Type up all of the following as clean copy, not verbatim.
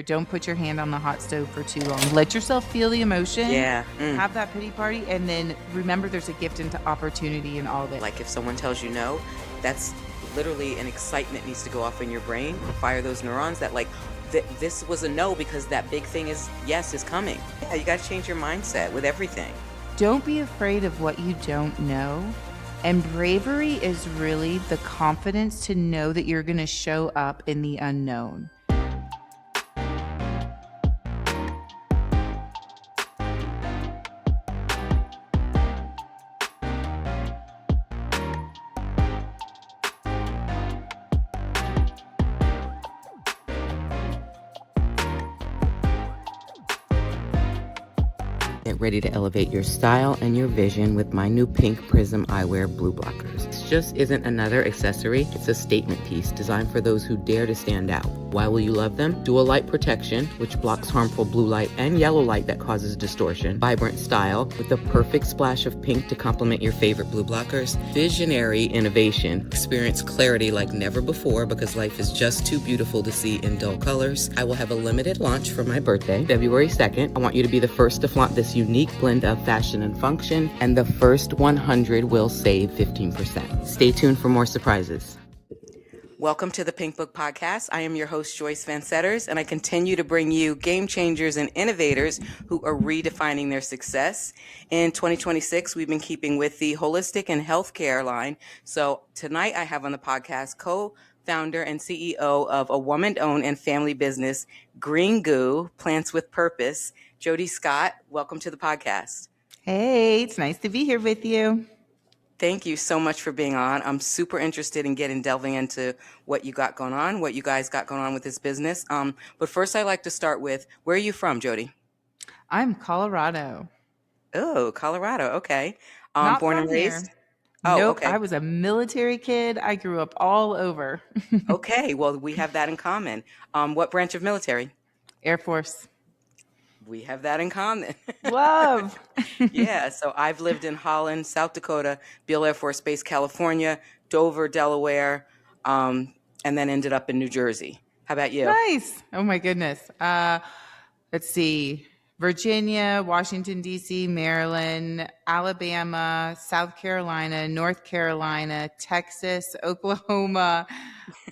Don't put your hand on the hot stove for too long. Let yourself feel the emotion. Yeah. Have that pity party. And then remember there's a gift into opportunity in all of it. Like if someone tells you no, that's literally an excitement needs to go off in your brain. Fire those neurons that like, this was a no because that big thing is yes is coming. Yeah, you got to change your mindset with everything. Don't be afraid of what you don't know. And bravery is really the confidence to know that you're going to show up in the unknown. Get ready to elevate your style and your vision with my new pink prism eyewear blue blockers. This just isn't another accessory, it's a statement piece designed for those who dare to stand out. Why will you love them? Dual light protection, which blocks harmful blue light and yellow light that causes distortion. Vibrant style with the perfect splash of pink to complement your favorite blue blockers. Visionary innovation. Experience clarity like never before because life is just too beautiful to see in dull colors. I will have a limited launch for my birthday, February 2nd. I want you to be the first to flaunt this unique blend of fashion and function, and the first 100 will save 15%. Stay tuned for more surprises. Welcome to the Pink Book Podcast. I am your host, Joyce VanSeters, and I continue to bring you game changers and innovators who are redefining their success. In 2026, we've been keeping with the holistic and healthcare line. So tonight I have on the podcast co-founder and CEO of a woman-owned and family business, Green Goo, Plants with Purpose, Jodi Scott. Welcome to the podcast. Hey, it's nice to be here with you. Thank you so much for being on. I'm super interested in delving into what you got going on, what you guys got going on with this business. But first, I'd like to start with, where are you from, Jodi? I'm Colorado. Oh, Colorado. Okay. Not Born from and raised? here. Oh, Nope, okay. I was a military kid. I grew up all over. Okay. Well, we have that in common. What branch of military? Air Force. We have that in common. Love. Yeah. So I've lived in Holland, South Dakota, Beale Air Force Base, California, Dover, Delaware, and then ended up in New Jersey. How about you? Nice. Oh my goodness. Let's see. Virginia, Washington, D.C., Maryland, Alabama, South Carolina, North Carolina, Texas, Oklahoma,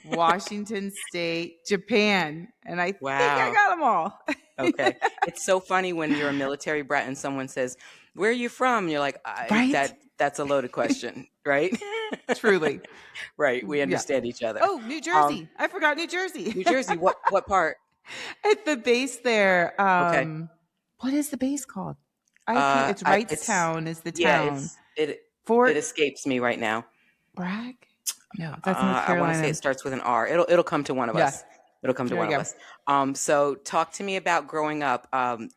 Washington State, Japan. And I think I got them all. Okay. It's so funny when you're a military brat and someone says, where are you from? And you're like, Right? that's a loaded question, right? Truly. Right. We understand each other. Oh, New Jersey. I forgot New Jersey. New Jersey. What part? At the base there. Okay. What is the base called? It's Wrightstown is the town. Yeah, Fort it escapes me right now. Bragg? No, that's North Carolina. I want to say it starts with an R. It'll come to one of us. It'll come to one of us. So talk to me about growing up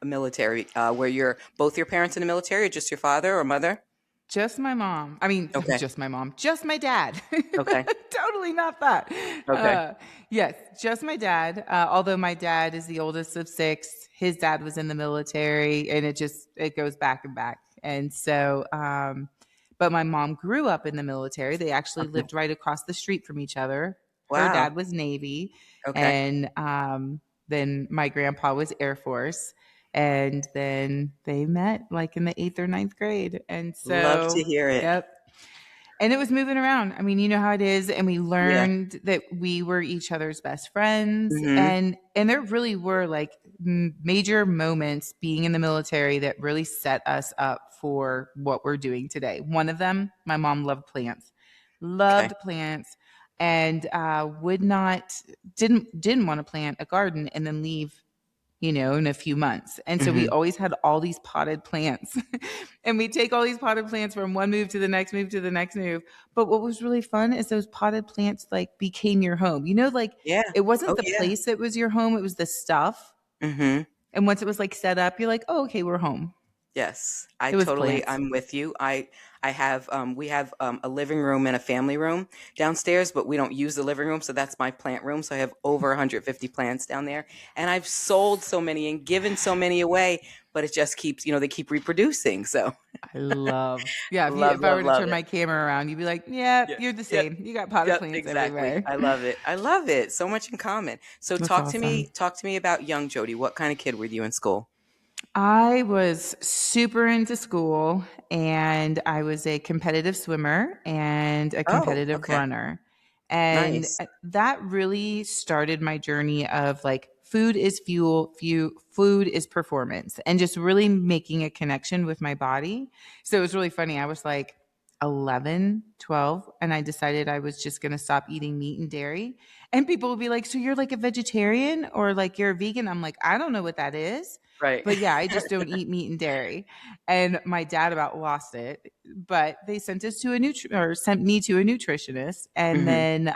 military. Were both your parents in the military, or just your father or mother? Just my mom. I mean, just my mom. Just my dad. Okay. Totally not that. Okay. Yes, just my dad. Although my dad is the oldest of 6, his dad was in the military, and it goes back and back. And so, but my mom grew up in the military. They actually lived right across the street from each other. Wow. Her dad was Navy. Okay. And then my grandpa was Air Force. And then they met like in the 8th or 9th grade. And so love to hear it. Yep. And it was moving around. I mean, you know how it is. And we learned that we were each other's best friends. Mm-hmm. And there really were like major moments being in the military that really set us up for what we're doing today. One of them, my mom loved plants, plants, and didn't want to plant a garden and then leave, in a few months. And so we always had all these potted plants and we take all these potted plants from one move to the next move to the next move. But what was really fun is those potted plants like became your home, it wasn't the place that was your home. It was the stuff. Mm-hmm. And once it was like set up, you're like, oh, okay, we're home. Yes, I'm with you. We have a living room and a family room downstairs, but we don't use the living room. So that's my plant room. So I have over 150 plants down there, and I've sold so many and given so many away. but it just keeps, they keep reproducing. So I love. Yeah, love, if I love, were to love turn it. my camera around, you'd be like, "Yeah, Yeah. you're the Yep. same. You got potted Yep. plants Exactly. everywhere." I love it. I love it. So much in common. So That's awesome. talk to me about young Jodi. What kind of kid were you in school? I was super into school and I was a competitive swimmer and a Oh, competitive okay. runner. And Nice. that really started my journey of like food is fuel, food is performance, and just really making a connection with my body. So it was really funny. I was like 11, 12, and I decided I was just going to stop eating meat and dairy. And people would be like, "So you're like a vegetarian or like you're a vegan?" I'm like, "I don't know what that is." Right. But yeah, I just don't eat meat and dairy. And my dad about lost it. But they sent us to sent me to a nutritionist. And Hmm. then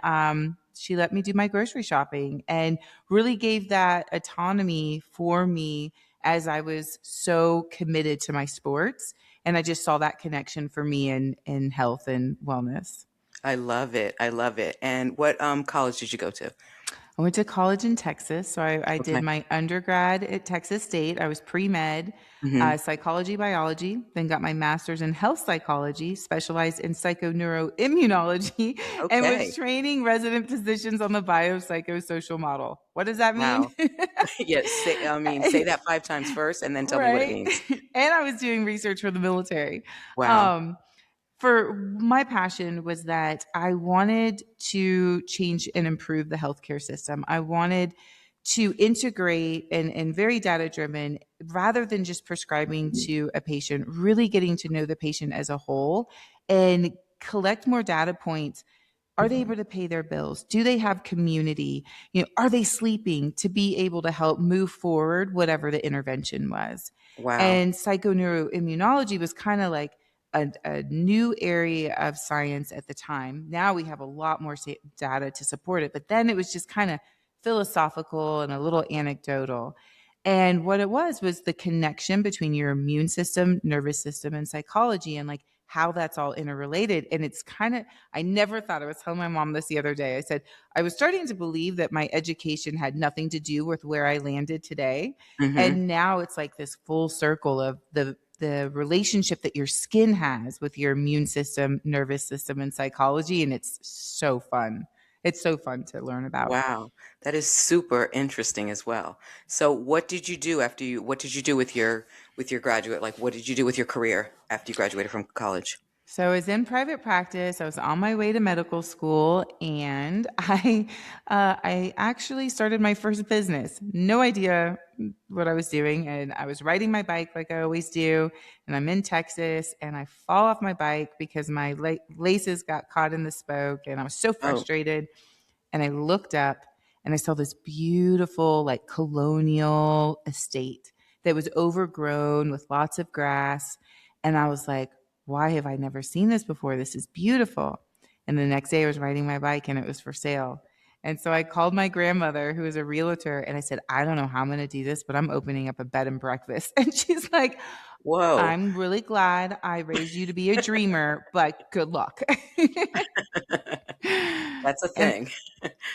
she let me do my grocery shopping and really gave that autonomy for me as I was so committed to my sports. And I just saw that connection for me in health and wellness. I love it. I love it. And what college did you go to? I went to college in Texas. So I did Okay. my undergrad at Texas State. I was pre med, Hmm. psychology, biology, then got my master's in health psychology, specialized in psychoneuroimmunology, and was Okay. training resident physicians on the biopsychosocial model. What does that mean? Wow. Yes. Say that 5 times first, and then tell me what it Right. means. And I was doing research for the military. Wow. Um, for my passion was that I wanted to change and improve the healthcare system. I wanted to integrate and very data driven rather than just prescribing to a patient, really getting to know the patient as a whole and collect more data points. Are they able to pay their bills? Do they have community? Are they sleeping to be able to help move forward whatever the intervention was? Wow. And psychoneuroimmunology was kind of like a new area of science at the time. Now we have a lot more data to support it, but then it was just kind of philosophical and a little anecdotal. And what it was the connection between your immune system, nervous system, and psychology, and like how that's all interrelated. And it's kind of, I never thought, I was telling my mom this the other day. I said, I was starting to believe that my education had nothing to do with where I landed today. Hmm. And now it's like this full circle of the relationship that your skin has with your immune system, nervous system, and psychology. And it's so fun. It's so fun to learn about. Wow. That is super interesting as well. So what did you do what did you do with your graduate? Like, what did you do with your career after you graduated from college? So I was in private practice. I was on my way to medical school, and I actually started my first business. No idea what I was doing, and I was riding my bike like I always do. And I'm in Texas, and I fall off my bike because my laces got caught in the spoke, and I was so Oh, frustrated. And I looked up and I saw this beautiful, like colonial estate that was overgrown with lots of grass. And I was like, why have I never seen this before? This is beautiful. And the next day I was riding my bike and it was for sale. And so I called my grandmother, who is a realtor, and I said, I don't know how I'm going to do this, but I'm opening up a bed and breakfast. And she's like, whoa. I'm really glad I raised you to be a dreamer, but good luck. That's a And thing.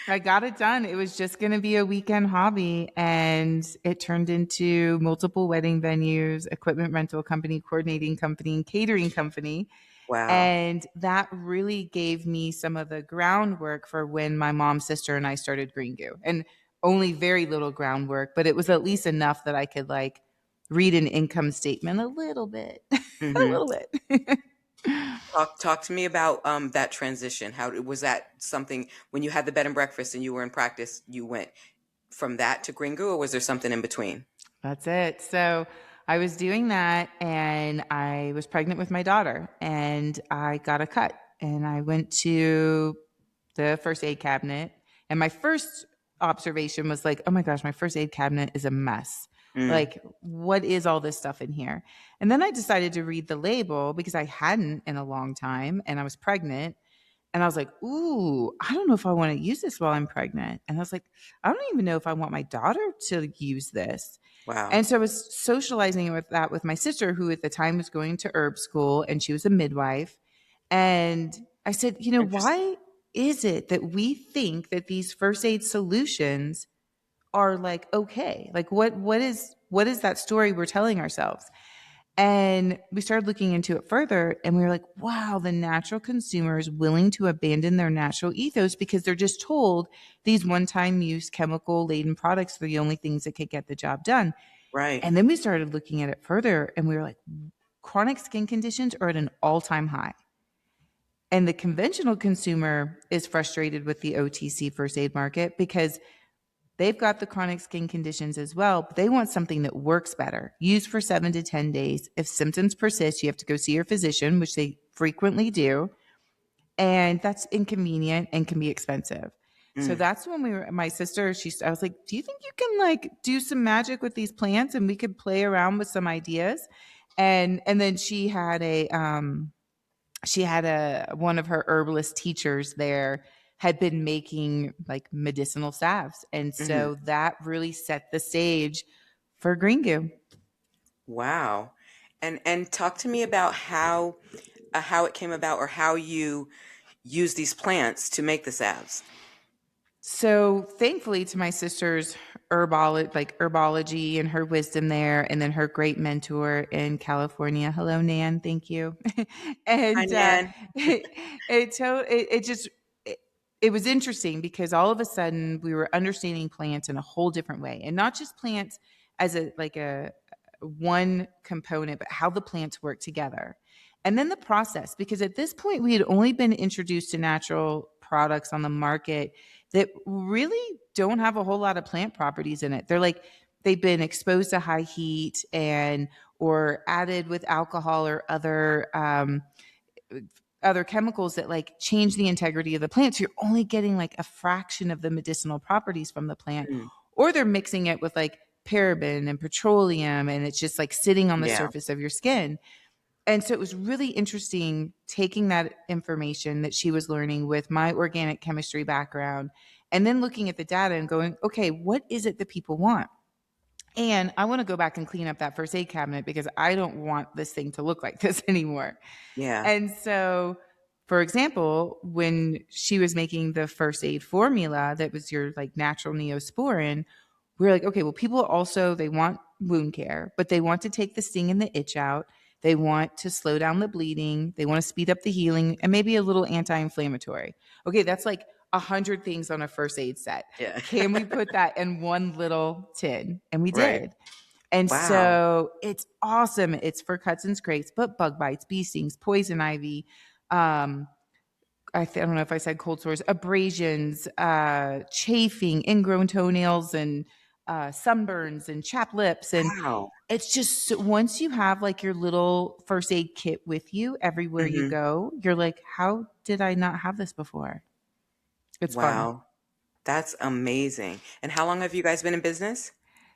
I got it done. It was just going to be a weekend hobby, and it turned into multiple wedding venues, equipment rental company, coordinating company, and catering company. Wow. And that really gave me some of the groundwork for when my mom, sister, and I started Green Goo. And only very little groundwork, but it was at least enough that I could like read an income statement a little bit, a Hmm. little bit. Talk to me about that transition. How was that something when you had the bed and breakfast and you were in practice, you went from that to Green Goo, or was there something in between? That's it. So I was doing that and I was pregnant with my daughter and I got a cut and I went to the first aid cabinet. And my first observation was like, oh my gosh, my first aid cabinet is a mess. Mm. Like, what is all this stuff in here? And then I decided to read the label because I hadn't in a long time and I was pregnant. And I was like, ooh, I don't know if I want to use this while I'm pregnant. And I was like, I don't even know if I want my daughter to use this. Wow. And so I was socializing with that with my sister, who at the time was going to herb school and she was a midwife. And I said, Interesting. why is it that we think that these first aid solutions are like okay, like what is that story we're telling ourselves? And we started looking into it further, and we were like, wow, the natural consumer is willing to abandon their natural ethos because they're just told these one-time use chemical laden products are the only things that could get the job done. Right. And then we started looking at it further, and we were like, chronic skin conditions are at an all-time high. And the conventional consumer is frustrated with the OTC first aid market because they've got the chronic skin conditions as well, but they want something that works better. Use for 7 to 10 days. If symptoms persist, you have to go see your physician, which they frequently do. And that's inconvenient and can be expensive. So Mm. that's when my sister, I was like, do you think you can like do some magic with these plants and we could play around with some ideas? And then she had one of her herbalist teachers there had been making like medicinal salves, and Hmm. so that really set the stage for Green Goo. Wow. And talk to me about how it came about, or how you use these plants to make the salves. So thankfully to my sister's herbology and her wisdom there, and then her great mentor in California. Hello, Nan. Thank you. Hi, and Nan. it just it was interesting because all of a sudden we were understanding plants in a whole different way, and not just plants as a one component, but how the plants work together. And then the process, because at this point we had only been introduced to natural products on the market that really don't have a whole lot of plant properties in it. They're like they've been exposed to high heat and or added with alcohol or other chemicals that like change the integrity of the plant. So you're only getting like a fraction of the medicinal properties from the plant, Mm. or they're mixing it with like paraben and petroleum, and it's just like sitting on the Yeah. surface of your skin. And so it was really interesting taking that information that she was learning with my organic chemistry background and then looking at the data and going, okay, what is it that people want? And I want to go back and clean up that first aid cabinet because I don't want this thing to look like this anymore. Yeah. And so, for example, when she was making the first aid formula that was your like natural neosporin, we were like, okay, well, people also, they want wound care, but they want to take the sting and the itch out. They want to slow down the bleeding. They want to speed up the healing and maybe a little anti-inflammatory. Okay, that's like 100 things on a first aid set. Yeah. Can we put that in one little tin? And we Right. did. And Wow. so it's awesome. It's for cuts and scrapes, but bug bites, bee stings, poison ivy, um, I don't know if I said cold sores, abrasions, chafing, ingrown toenails, and sunburns and chapped lips. And Wow. it's just once you have like your little first aid kit with you everywhere you Hmm. go, you're like, how did I not have this before? It's fun. Wow. That's amazing. And how long have you guys been in business?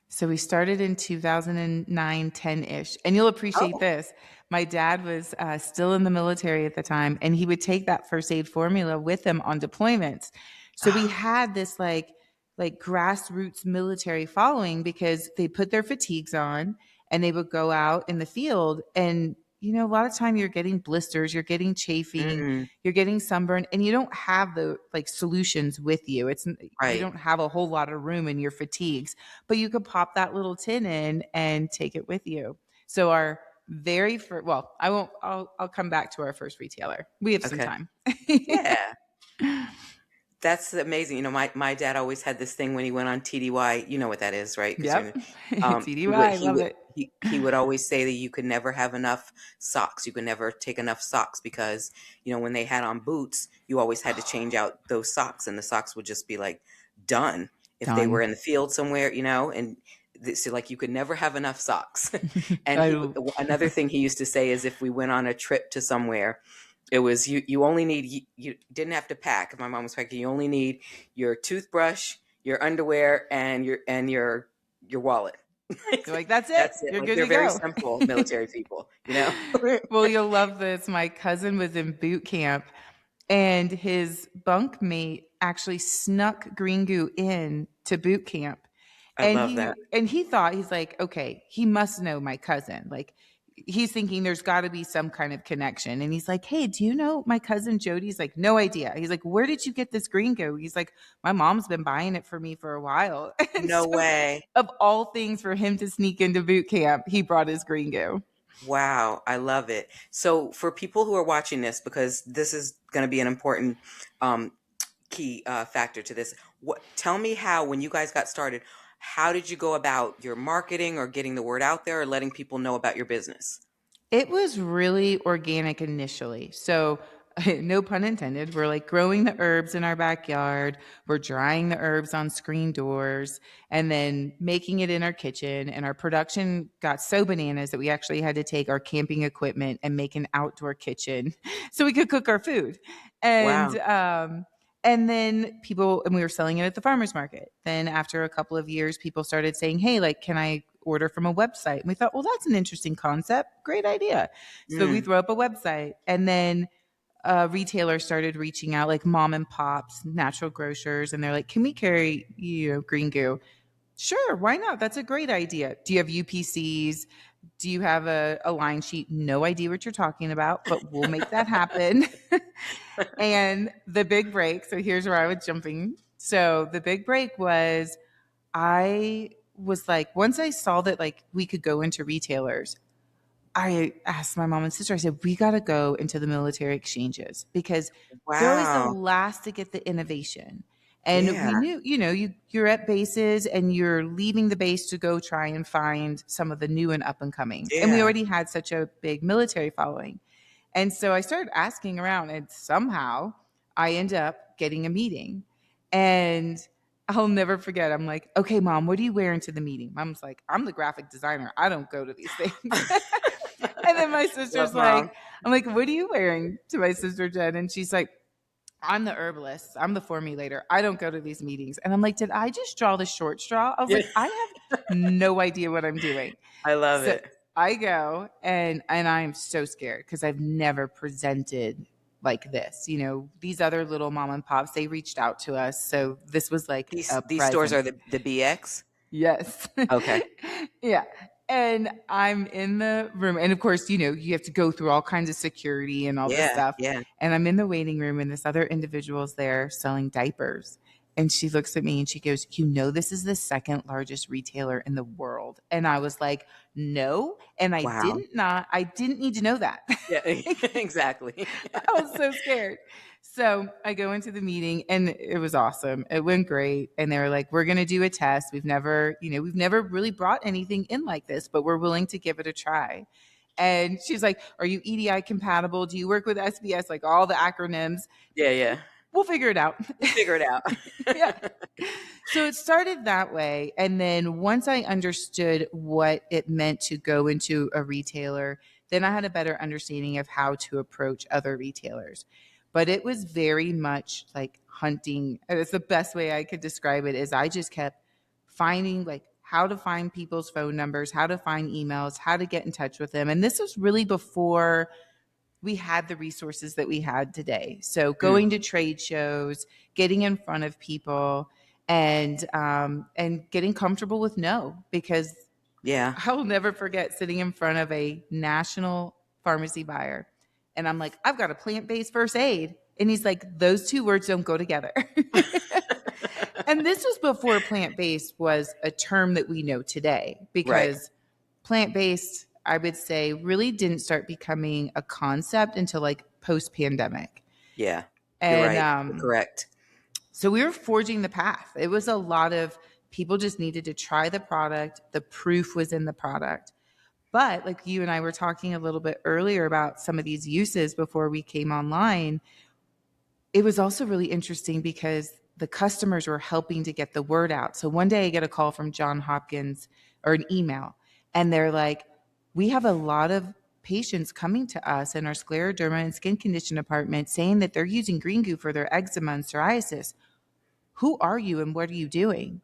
So we started in 2009, 10-ish. And you'll appreciate Oh. this. My dad was still in the military at the time, and he would take that first aid formula with him on deployments. So we had this like grassroots military following because they put their fatigues on and they would go out in the field, and a lot of time you're getting blisters, you're getting chafing, Mm. you're getting sunburn, and you don't have the like solutions with you. You Right. don't have a whole lot of room in your fatigues, but you could pop that little tin in and take it with you. So our very first, well, I won't, I'll come back to our first retailer. We have some Okay. time. Yeah. That's amazing. My dad always had this thing when he went on TDY. You know what that is, right? Because Yep. he would TDY, he love would it. he would always say that you could never have enough socks. You could never take enough socks because when they had on boots, you always had to change out those socks, and the socks would just be like done if they were Done. in the field somewhere, and so like you could never have enough socks. And I, another thing he used to say is if we went on a trip to somewhere, it was you only need you didn't have to pack. If my mom was packing, you only need your toothbrush, your underwear, and your wallet. you're like, that's it. That's it. You're Like good they're to very go. simple military people. Well, you'll love this. My cousin was in boot camp and his bunkmate actually snuck Green Goo in to boot camp. I And love he that. and he thought he's like, okay, he must know my cousin. Like he's thinking there's got to be some kind of connection. And he's like, hey, do you know my cousin Jodi? He's like, no idea. He's like, where did you get this Green Goo? He's like, my mom's been buying it for me for a while. And No so, way. of all things for him to sneak into boot camp, he brought his Green Goo. Wow, I love it. So for people who are watching this, because this is going to be an important um, key factor to this, tell me how, when you guys got started, how did you go about your marketing or getting the word out there or letting people know about your business? It was really organic initially. So, no pun intended, we're like growing the herbs in our backyard. We're drying the herbs on screen doors and then making it in our kitchen. And our production got so bananas that we actually had to take our camping equipment and make an outdoor kitchen so we could cook our food. Wow. And then and we were selling it at the farmer's market. Then after a couple of years, people started saying, hey, like, can I order from a website? And we thought, well, that's an interesting concept. Great idea. So we Mm, throw up a website. And then retailers started reaching out, like mom and pops, natural grocers. And they're like, can we carry, Green Goo? Sure, why not? That's a great idea. Do you have UPCs? Do you have a line sheet? No idea what you're talking about, but we'll make that happen. And the big break, so here's where I was jumping. So the big break was I was like, once I saw that like we could go into retailers, I asked my mom and sister, I said, we got to go into the military exchanges because they're always the wow. last to get the innovation. And Yeah. we knew, you're at bases and you're leaving the base to go try and find some of the new and up and coming. And we Yeah. already had such a big military following. And so I started asking around, and somehow I end up getting a meeting. And I'll never forget. I'm like, okay, mom, what are you wearing to the meeting? Mom's like, I'm the graphic designer. I don't go to these things. And then my Love sister's mom. like, I'm like, what are you wearing to my sister Jen? And she's like, I'm the herbalist. I'm the formulator. I don't go to these meetings. And I'm like, did I just draw the short straw? I was Yeah. like, I have no idea what I'm doing. I love So it. I go and I'm so scared because I've never presented like this. These other little mom and pops, they reached out to us. So this was like These a these stores are present. the BX. Yes. Okay. Yeah. And I'm in the room. And of course, you have to go through all kinds of security and all this Yeah. stuff. Yeah. And I'm in the waiting room, and this other individual's there selling diapers. And she looks at me and she goes, this is the second largest retailer in the world. And I was like, no. And Wow. I didn't need to know that. Yeah. Exactly. I was so scared. So I go into the meeting and it was awesome. It went great. And they were like, we're going to do a test. We've never really brought anything in like this, but we're willing to give it a try. And she's like, are you EDI compatible? Do you work with SBS? Like all the acronyms. Yeah. Yeah. We'll figure it out. We'll figure it out. Yeah. So it started that way. And then once I understood what it meant to go into a retailer, then I had a better understanding of how to approach other retailers. But it was very much like hunting. It's the best way I could describe it is I just kept finding like how to find people's phone numbers, how to find emails, how to get in touch with them. And this was really before we had the resources that we had today. So Mm, going to trade shows, getting in front of people, and getting comfortable with no, because yeah. I will never forget sitting in front of a national pharmacy buyer, and I'm like, I've got a plant-based first aid, and he's like, those two words don't go together. And this was before plant-based was a term that we know today, Right. because plant-based, I would say, really didn't start becoming a concept until like post-pandemic. Yeah. You're And right. You're correct. so we were forging the path. It was a lot of people just needed to try the product. The proof was in the product. But like you and I were talking a little bit earlier about some of these uses before we came online, it was also really interesting because the customers were helping to get the word out. So one day I get a call from John Hopkins or an email, and they're like, we have a lot of patients coming to us in our scleroderma and skin condition department saying that they're using Green Goo for their eczema and psoriasis. Who are you and what are you doing?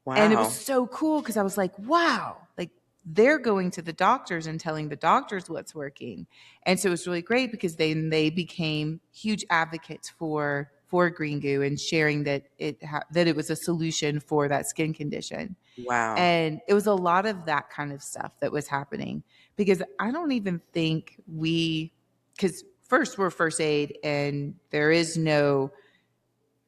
And it was Wow. so cool because I was like, wow, like they're going to the doctors and telling the doctors what's working. And so it was really great because then they became huge advocates for Green Goo and sharing that it was a solution for that skin condition. Wow. And it was a lot of that kind of stuff that was happening, because I don't even think because first we're first aid, and there is no,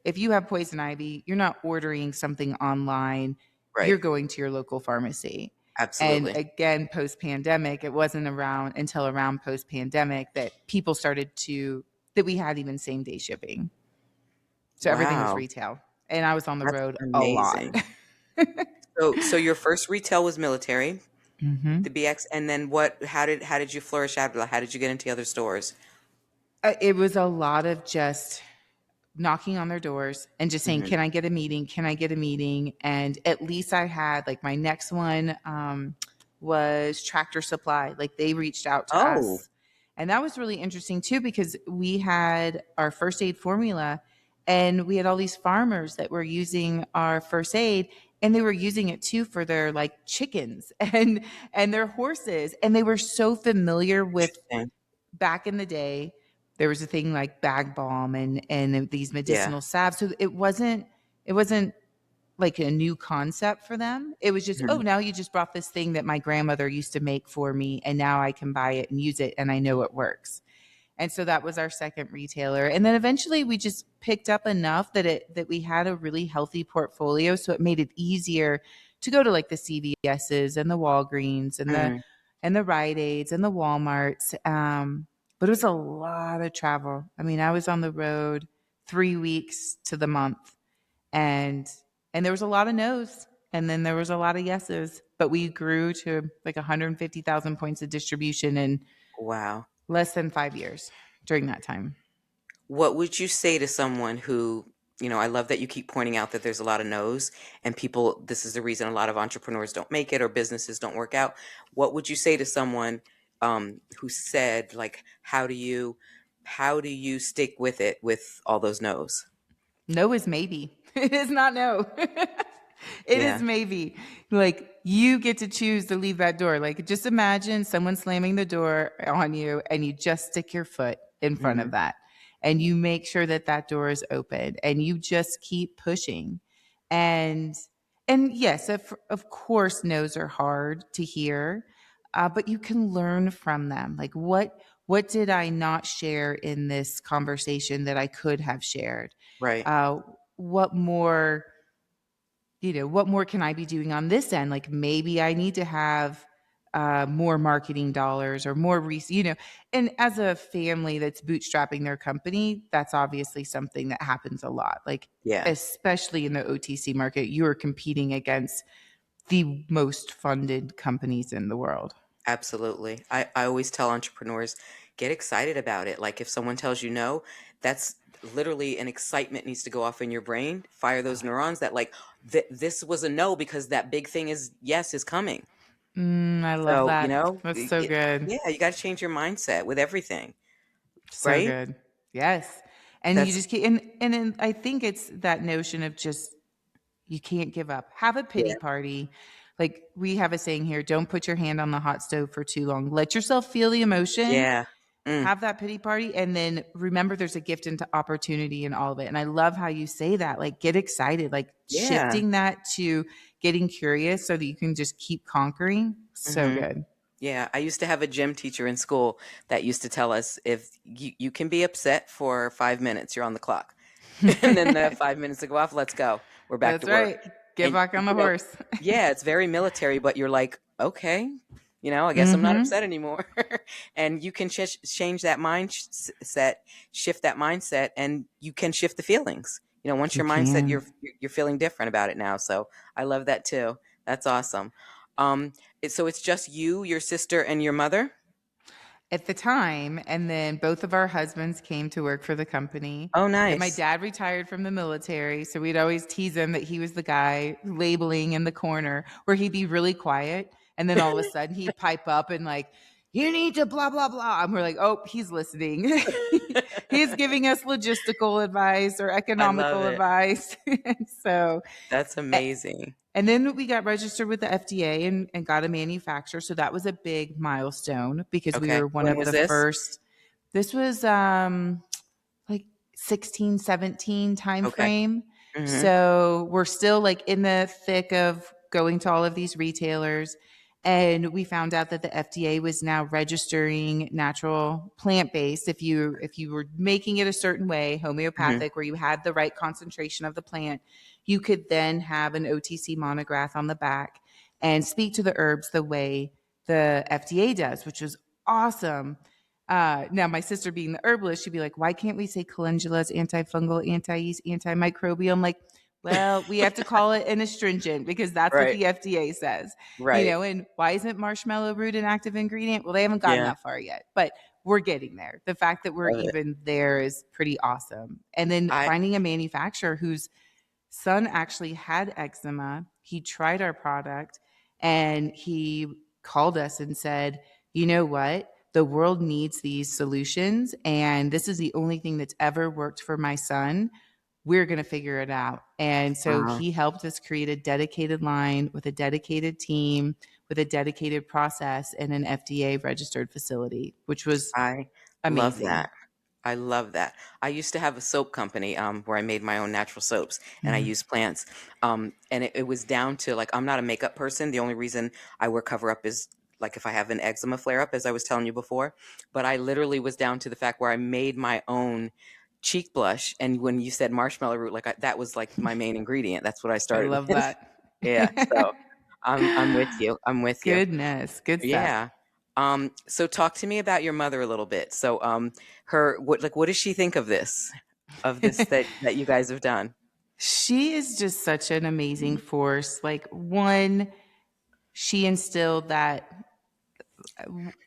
if you have poison ivy, you're not ordering something online. You're Right. going to your local pharmacy. And Absolutely. again, post pandemic, it wasn't around until around post pandemic that people started that we had even same day shipping. So everything was Wow. retail. And I was on the That's road a lot. amazing. So your first retail was military, hmm the BX, and then what? How did you flourish after that? How did you get into other stores? It was a lot of just knocking on their doors and just saying, Hmm. can I get a meeting? Can I get a meeting? And at least I had, like, my next one was Tractor Supply. Like, they reached out to Oh, us. And that was really interesting too, because we had our first aid formula, and we had all these farmers that were using our first aid, and they were using it too for their, like, chickens and their horses. And they were so familiar with, interesting. back in the day, there was a thing like bag balm and these Yeah. medicinal salves. So it wasn't like a new concept for them. It was just, oh, Mhm. now you just brought this thing that my grandmother used to make for me, and now I can buy it and use it, and I know it works. And so that was our second retailer. And then eventually we just picked up enough that we had a really healthy portfolio. So it made it easier to go to, like, the CVS's and the Walgreens Mm. and the Rite Aids and the Walmarts. But it was a lot of travel. I mean, I was on the road 3 weeks to the month, and there was a lot of no's, and then there was a lot of yeses. But we grew to like 150,000 points of distribution in Wow. less than 5 years during that time. What would you say to someone who, I love that you keep pointing out that there's a lot of no's and people, this is the reason a lot of entrepreneurs don't make it or businesses don't work out. What would you say to someone who said, like, how do you stick with it with all those no's? No is maybe. It is not no. It is Yeah. maybe. Like, you get to choose to leave that door. Like, just imagine someone slamming the door on you, and you just stick your foot in front of Hmm. that, and you make sure that that door is open, and you just keep pushing. And yes, of course, no's are hard to hear, but you can learn from them. Like, what did I not share in this conversation that I could have shared? Right. uh, what more, what more can I be doing on this end? Like, maybe I need to have more marketing dollars or more and as a family that's bootstrapping their company, that's obviously something that happens a lot. Like, Yeah. especially in the OTC market, you are competing against the most funded companies in the world. Absolutely. I always tell entrepreneurs, get excited about it. Like if someone tells you no, that's literally an excitement needs to go off in your brain. Fire those neurons that like this was a no because that big thing is yes is coming. I love So, that. That's so good. yeah, you got to change your mindset with everything, So right? good. Yes. And you That's just keep, and I think it's that notion of just, you can't give up. Have a pity yeah. party. Like, we have a saying here, don't put your hand on the hot stove for too long. Let yourself feel the emotion, Yeah. Mm, have that pity party, and then remember there's a gift into opportunity in all of it. And I love how you say that. Like, get excited, like yeah. shifting that to getting curious so that you can just keep conquering. So Mhm. good. Yeah, I used to have a gym teacher in school that used to tell us if you can be upset for 5 minutes, you're on the clock. And then the 5 minutes to go off, let's go. We're back That's to work. right. Get And, back on the horse. yeah, it's very military, but you're like, okay, I guess I'm not hmm upset anymore. And you can change that mindset, shift that mindset, and you can shift the feelings. Once You your mindset, can. you're feeling different about it now. So I love that too. That's awesome. So it's just you, your sister, and your mother? At the time, and then both of our husbands came to work for the company. Oh, Then my nice. dad retired from the military, so we'd always tease him that he was the guy labeling in the corner, where he'd be really quiet, and then all of a sudden he'd pipe up and, like, you need to blah blah blah, and we're like, oh, he's listening. He's giving us logistical advice or I love economical it. advice. And so That's amazing. and then we got registered with the FDA and got a manufacturer. So that was a big milestone, because we Okay. were one When of was the this? first. This was like 16, 17 Okay. timeframe. Mhm. So we're still, like, in the thick of going to all of these retailers, and we found out that the FDA was now registering natural plant-based. If you were making it a certain way, Hmm. homeopathic, where you had the right concentration of the plant, you could then have an OTC monograph on the back and speak to the herbs the way the FDA does, which was awesome. Now, my sister being the herbalist, she'd be like, why can't we say calendula is antifungal, anti-yeast, antimicrobial? I'm like, well, we have to call it an astringent because that's what Right. the FDA says, Right. and why isn't marshmallow root an active ingredient? Well, they haven't gotten Yeah. that far yet, but we're getting there. The fact that we're Love it. even there is pretty awesome. And then I finding a manufacturer whose son actually had eczema. He tried our product and he called us and said, you know what? The world needs these solutions. And this is the only thing that's ever worked for my son. We're going to figure it out. And so uh, he helped us create a dedicated line with a dedicated team, with a dedicated process and an FDA registered facility, which was I love amazing. that. I love that. I used to have a soap company where I made my own natural soaps and I Mm. used plants. And it was down to like, I'm not a makeup person. The only reason I wear cover up is like if I have an eczema flare up, as I was telling you before. But I literally was down to the fact where I made my own cheek blush. And when you said marshmallow root, like that was like my main ingredient. That's what I I started love with. that. Yeah. So I'm with you. I'm with you. Goodness, good stuff. Yeah. So talk to me about your mother a little bit. So, what does she think of this that you guys have done? She is just such an amazing force. Like, one, she instilled that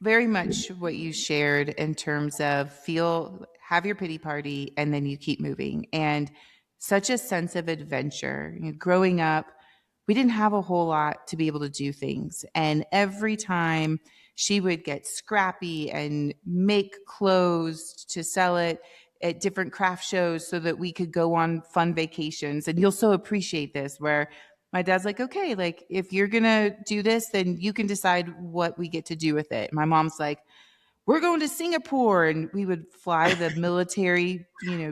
very much what you shared in terms of have your pity party, and then you keep moving. And such a sense of adventure. Growing up, we didn't have a whole lot to be able to do things. And every time she would get scrappy and make clothes to sell it at different craft shows so that we could go on fun vacations. And you'll so appreciate this, where my dad's like, okay, like if you're going to do this, then you can decide what we get to do with it. My mom's like, we're going to Singapore. And we would fly the military,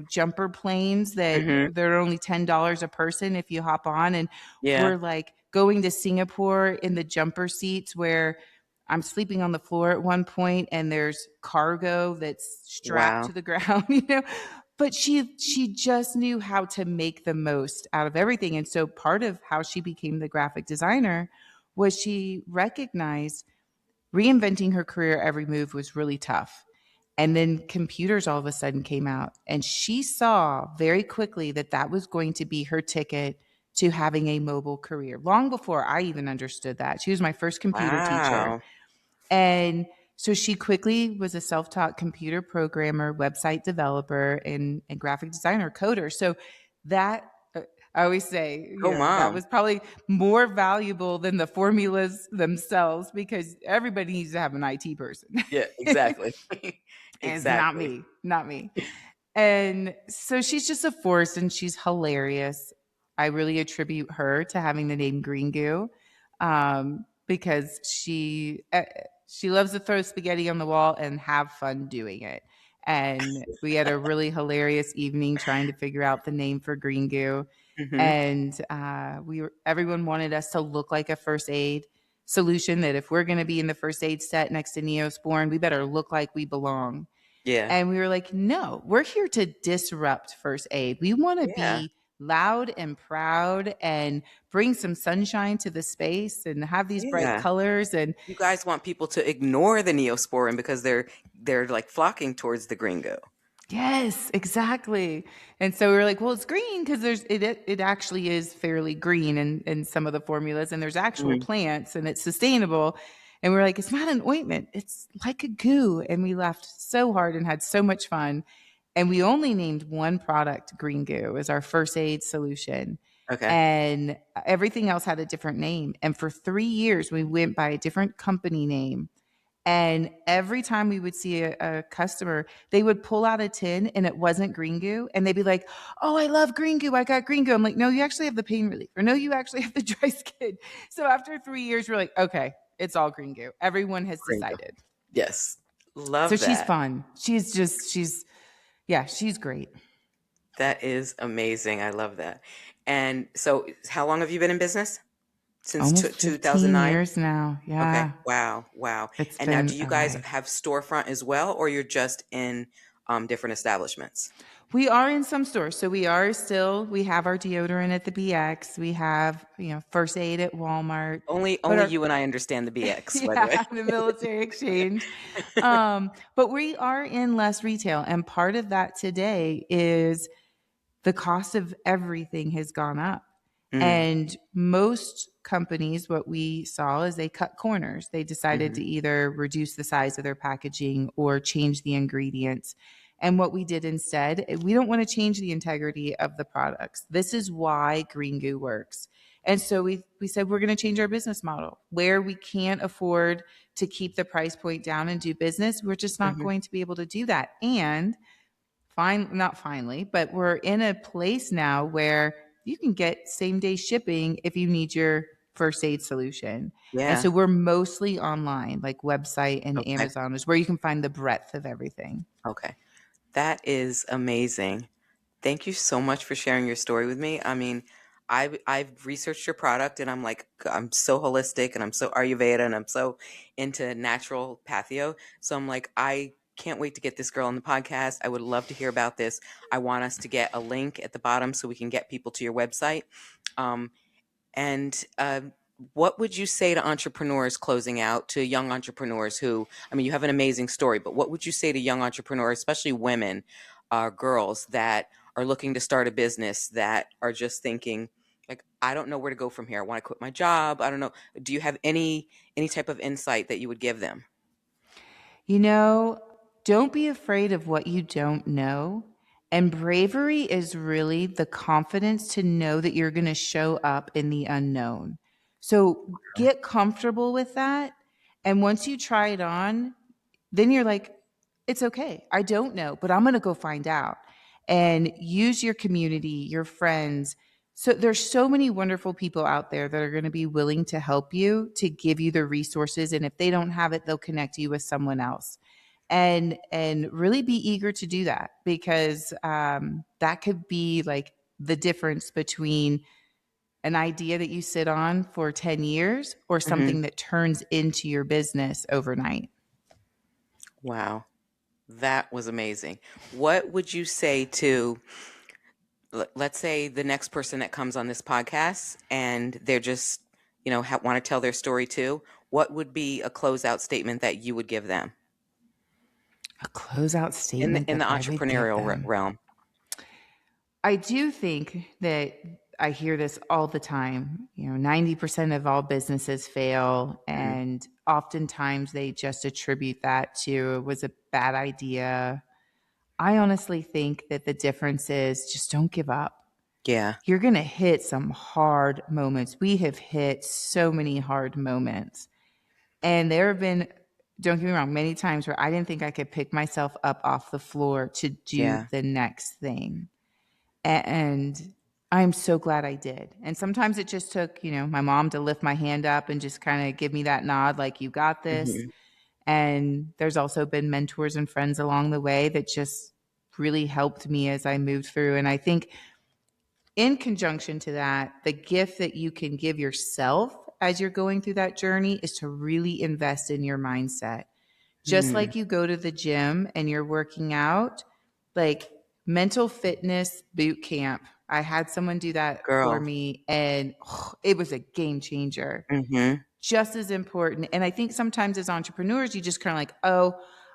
jumper planes that Hmm. they're only $10 a person if you hop on. And Yeah. we're like going to Singapore in the jumper seats where I'm sleeping on the floor at one point and there's cargo that's strapped Wow. to the ground. But she just knew how to make the most out of everything. And so part of how she became the graphic designer was she recognized reinventing her career every move was really tough. And then computers all of a sudden came out, and she saw very quickly that that was going to be her ticket to having a mobile career. Long before I even understood that. She was my first computer teacher. Wow. And so she quickly was a self-taught computer programmer, website developer, and graphic designer, coder. So that I always say, Go that mom. was probably more valuable than the formulas themselves because everybody needs to have an IT person. Yeah, exactly. It's not Exactly. me, not me. And so she's just a force and she's hilarious. I really attribute her to having the name Green Goo, because she loves to throw spaghetti on the wall and have fun doing it. And we had a really hilarious evening trying to figure out the name for Green Goo. Hmm. And everyone wanted us to look like a first aid solution, that if we're going to be in the first aid set next to Neosporin, we better look like we belong. Yeah. And we were like, no, we're here to disrupt first aid. We want to Yeah. be loud and proud and bring some sunshine to the space and have these bright Yeah. colors. And You guys want people to ignore the neosporin because they're like flocking towards the gringo. yes, exactly. And so we were like, well, it's green because it actually is fairly green in some of the formulas, and there's actual Hmm. plants and it's sustainable. And we are like, it's not an ointment, it's like a goo. And we laughed so hard and had so much fun. And we only named one product Green Goo as our first aid solution. Okay. And everything else had a different name. And for 3 years, we went by a different company name. And every time we would see a customer, they would pull out a tin and it wasn't Green Goo. And they'd be like, oh, I love Green Goo. I got Green Goo. I'm like, no, you actually have the pain relief. Or no, you actually have the dry skin. So after 3 years, we're like, okay, it's all Green Goo. Everyone has Gringo. decided. Yes. So Love she's that. fun. She's great. That is amazing. I love that. And so how long have you been in business? since Almost 15 2009? years now. Okay. Yeah. Wow. Wow. It's And now, been do you a guys ride. have storefront as well, or you're just in different establishments? We are in some stores. So we have our deodorant at the BX. We have, first aid at Walmart. But Only our you and I understand the BX, by the way. yeah, the military exchange. But we are in less retail. And part of that today is the cost of everything has gone up. Mm, And most companies, what we saw is they cut corners. They decided hmm to either reduce the size of their packaging or change the ingredients. And what we did instead, we don't want to change the integrity of the products. This is why Green Goo works. And so we said we're going to change our business model. Where we can't afford to keep the price point down and do business, we're just not hmm going to be able to do that. And not finally, but we're in a place now where you can get same day shipping if you need your first aid solution. And Yeah. so we're mostly online, like website and Okay. Amazon is where you can find the breadth of everything. Okay. That is amazing. Thank you so much for sharing your story with me. I mean, I've researched your product and I'm like, I'm so holistic and I'm so Ayurveda and I'm so into natural pathio. So I'm like, I can't wait to get this girl on the podcast. I would love to hear about this. I want us to get a link at the bottom so we can get people to your website. Um, and what would you say to entrepreneurs closing out, to young entrepreneurs who, I mean, you have an amazing story, but what would you say to young entrepreneurs, especially women, girls that are looking to start a business, that are just thinking, like, I don't know where to go from here. I want to quit my job. I don't know. Do you have any type of insight that you would give them? You know, don't be afraid of what you don't know. And bravery is really the confidence to know that you're going to show up in the unknown. So get comfortable with that. And once you try it on, then you're like, it's okay. I don't know, but I'm going to go find out and use your community, your friends. So there's so many wonderful people out there that are going to be willing to help you, to give you the resources. And if they don't have it, they'll connect you with someone else. And really be eager to do that because that could be like the difference between an idea that you sit on for 10 years or Hmm something that turns into your business overnight. Wow, that was amazing. What would you say to, let's say, the next person that comes on this podcast and they're just, want to tell their story too? What would be a closeout statement that you would give them A closeout in statement the that I would give entrepreneurial them. realm? I do think that I hear this all the time. 90% of all businesses fail. Mm, And oftentimes they just attribute that to it was a bad idea. I honestly think that the difference is just don't give up. yeah, You're going to hit some hard moments. We have hit so many hard moments. And there have been, don't get me wrong, many times where I didn't think I could pick myself up off the floor to do yeah, the next thing. And I'm so glad I did. And sometimes it just took, my mom to lift my hand up and just kind of give me that nod, like, you got this. hmm And there's also been mentors and friends along the way that just really helped me as I moved through. And I think in conjunction to that, the gift that you can give yourself as you're going through that journey is to really invest in your mindset. Just mm, like you go to the gym and you're working out, like mental fitness boot camp. I had someone do that for girl. me and it was a game changer. Hmm Just as important. And I think sometimes as entrepreneurs, you just kind of like, oh,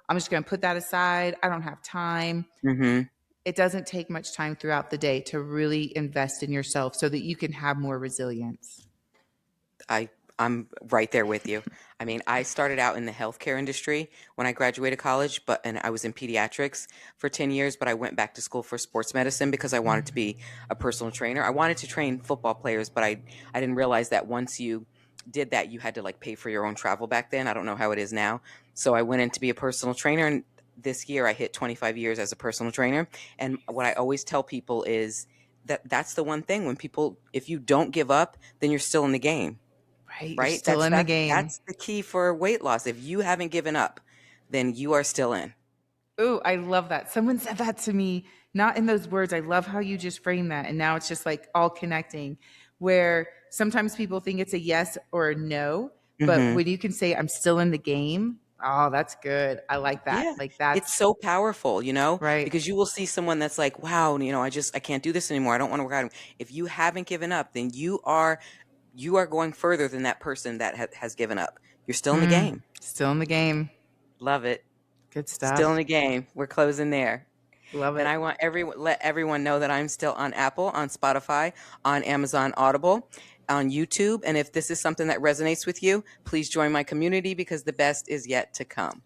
I'm just going to put that aside. I don't have time. hmm It doesn't take much time throughout the day to really invest in yourself so that you can have more resilience. I I'm right there with you. I mean, I started out in the healthcare industry when I graduated college, and I was in pediatrics for 10 years, but I went back to school for sports medicine because I wanted to be a personal trainer. I wanted to train football players, but I didn't realize that once you did that, you had to like pay for your own travel back then. I don't know how it is now. So I went in to be a personal trainer, and this year I hit 25 years as a personal trainer. And what I always tell people is that that's the one thing, when people, if you don't give up, then you're still in the game, Right? You're right? still in the game. That's the key for weight loss. If you haven't given up, then you are still in. Oh, I love that. Someone said that to me, not in those words. I love how you just frame that. And now it's just like all connecting, where sometimes people think it's a yes or a no, but Mm-hmm. when you can say I'm still in the game, oh, that's good. I like that. Yeah, Like it's that's so powerful, right. because you will see someone that's like, wow, I can't do this anymore. I don't want to work out. If you haven't given up, then you are going further than that person that has given up. You're still in the game. Still in the game. Love it. Good Still in stuff. the game. We're closing there. Love And it. I want let everyone know that I'm still on Apple, on Spotify, on Amazon Audible, on YouTube. And if this is something that resonates with you, please join my community because the best is yet to come.